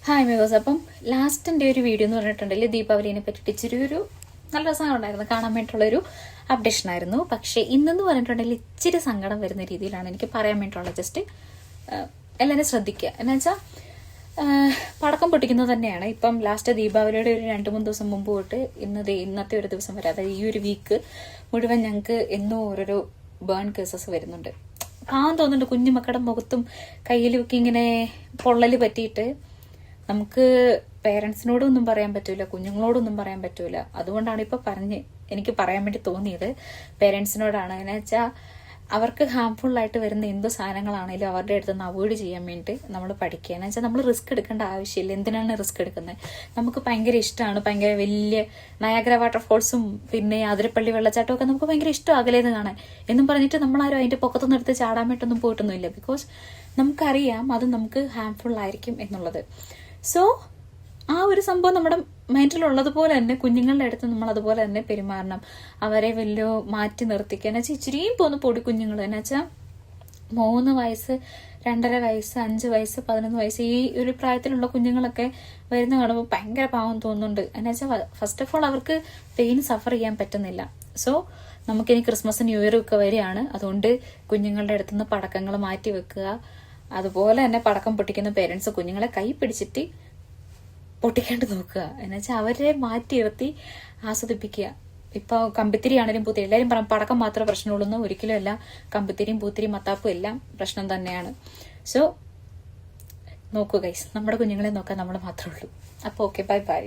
Hi മേവേഴ്സ്. അപ്പം ലാസ്റ്റിൻ്റെ ഒരു video എന്ന് പറഞ്ഞിട്ടുണ്ടെങ്കിൽ ദീപാവലിനെ പറ്റിയിട്ട് ഇച്ചിരി ഒരു നല്ല രസം ഉണ്ടായിരുന്നു, കാണാൻ വേണ്ടിയിട്ടുള്ളൊരു അപ്ഡേഷൻ ആയിരുന്നു. പക്ഷേ ഇന്നെന്ന് പറഞ്ഞിട്ടുണ്ടെങ്കിൽ ഇച്ചിരി സങ്കടം വരുന്ന രീതിയിലാണ് എനിക്ക് പറയാൻ വേണ്ടിയിട്ടുള്ളത്. ജസ്റ്റ് എല്ലാവരും ശ്രദ്ധിക്കുക. എന്നുവെച്ചാൽ പടക്കം പൊട്ടിക്കുന്നത് തന്നെയാണ്. ഇപ്പം ലാസ്റ്റ് ദീപാവലിയുടെ ഒരു 2-3 ദിവസം മുമ്പ് തൊട്ട് ഇന്നത്തെ ഒരു ദിവസം വരെ, അതായത് ഈ ഒരു വീക്ക് മുഴുവൻ ഞങ്ങൾക്ക് എന്നും ഓരോരോ ബേൺ കേസസ് വരുന്നുണ്ട്. കാണാൻ തോന്നുന്നുണ്ട് കുഞ്ഞുമക്കളുടെ മുഖത്തും കയ്യിലും ഒക്കെ ഇങ്ങനെ പൊള്ളല് പറ്റിയിട്ട്. നമുക്ക് പേരൻസിനോടൊന്നും പറയാൻ പറ്റൂല, കുഞ്ഞുങ്ങളോടൊന്നും പറയാൻ പറ്റൂല. അതുകൊണ്ടാണ് ഇപ്പൊ എനിക്ക് പറയാൻ വേണ്ടി തോന്നിയത് പേരൻസിനോടാണ്. എന്ന് വെച്ചാൽ അവർക്ക് ഹാംഫുൾ ആയിട്ട് വരുന്ന എന്ത് സാധനങ്ങളാണെങ്കിലും അവരുടെ അടുത്ത് നിന്ന് അവോയ്ഡ് ചെയ്യാൻ വേണ്ടി നമ്മൾ പഠിക്കുക. എന്ന് വെച്ചാൽ നമ്മൾ റിസ്ക് എടുക്കേണ്ട ആവശ്യമില്ല. എന്തിനാണ് റിസ്ക് എടുക്കുന്നത്? നമുക്ക് ഭയങ്കര ഇഷ്ടമാണ്, ഭയങ്കര വലിയ നയാഗ്ര വാട്ടർഫോൾസും പിന്നെ അതിരപ്പള്ളി വെള്ളച്ചാട്ടവും ഒക്കെ നമുക്ക് ഭയങ്കര ഇഷ്ടം അകലേന്ന് കാണാൻ എന്നും പറഞ്ഞിട്ട് നമ്മളാരും അതിന്റെ പൊക്കത്തൊന്നും എടുത്ത് ചാടാൻ വേണ്ടിയൊന്നും പോയിട്ടൊന്നുമില്ല. ബിക്കോസ് നമുക്കറിയാം അത് നമുക്ക് ഹാംഫുൾ ആയിരിക്കും എന്നുള്ളത്. സോ ആ ഒരു സംഭവം നമ്മുടെ മൈൻഡിലുള്ളതുപോലെ തന്നെ കുഞ്ഞുങ്ങളുടെ അടുത്ത് നമ്മൾ അതുപോലെ തന്നെ പെരുമാറണം. അവരെ വലിയ മാറ്റി നിർത്തിക്കുക. എന്ന് വെച്ചാൽ ഇച്ചിരിയും പോന്ന് പൊടി കുഞ്ഞുങ്ങൾ, എന്ന് വെച്ചാൽ 3 വയസ്സ്, 2.5 വയസ്സ്, 5 വയസ്സ്, 11 വയസ്സ് ഈ ഒരു പ്രായത്തിലുള്ള കുഞ്ഞുങ്ങളൊക്കെ വരുന്ന കാണുമ്പോൾ ഭയങ്കര പാവം തോന്നുന്നുണ്ട്. എന്ന് വെച്ചാൽ ഫസ്റ്റ് ഓഫ് ഓൾ അവർക്ക് പെയിൻ സഫർ ചെയ്യാൻ പറ്റുന്നില്ല. സോ നമുക്കിനി ക്രിസ്മസ് ന്യൂ ഇയർ ഒക്കെ വരികയാണ്. അതുകൊണ്ട് കുഞ്ഞുങ്ങളുടെ അടുത്തുനിന്ന് പടക്കങ്ങൾ മാറ്റി വെക്കുക. അതുപോലെ തന്നെ പടക്കം പൊട്ടിക്കുന്ന പേരൻസ് കുഞ്ഞുങ്ങളെ കൈ പിടിച്ചിട്ട് പൊട്ടിക്കാണ്ട് നോക്കുക. എന്നുവെച്ചാൽ അവരെ മാറ്റി നിർത്തി ആസ്വദിപ്പിക്കുക. ഇപ്പൊ കമ്പിത്തിരി ആണെങ്കിലും പൂത്തിരി, എല്ലാവരും പറയും പടക്കം മാത്രമേ പ്രശ്നമുള്ളൂ. ഒരിക്കലും അല്ല. കമ്പിത്തിരിയും പൂത്തിരിയും മത്താപ്പും എല്ലാം പ്രശ്നം തന്നെയാണ്. സോ നോക്കൂ ഗൈസ്, നമ്മുടെ കുഞ്ഞുങ്ങളെ നോക്കാൻ നമ്മൾ മാത്രമേ ഉള്ളൂ. അപ്പോൾ ഓക്കെ, ബൈ ബൈ.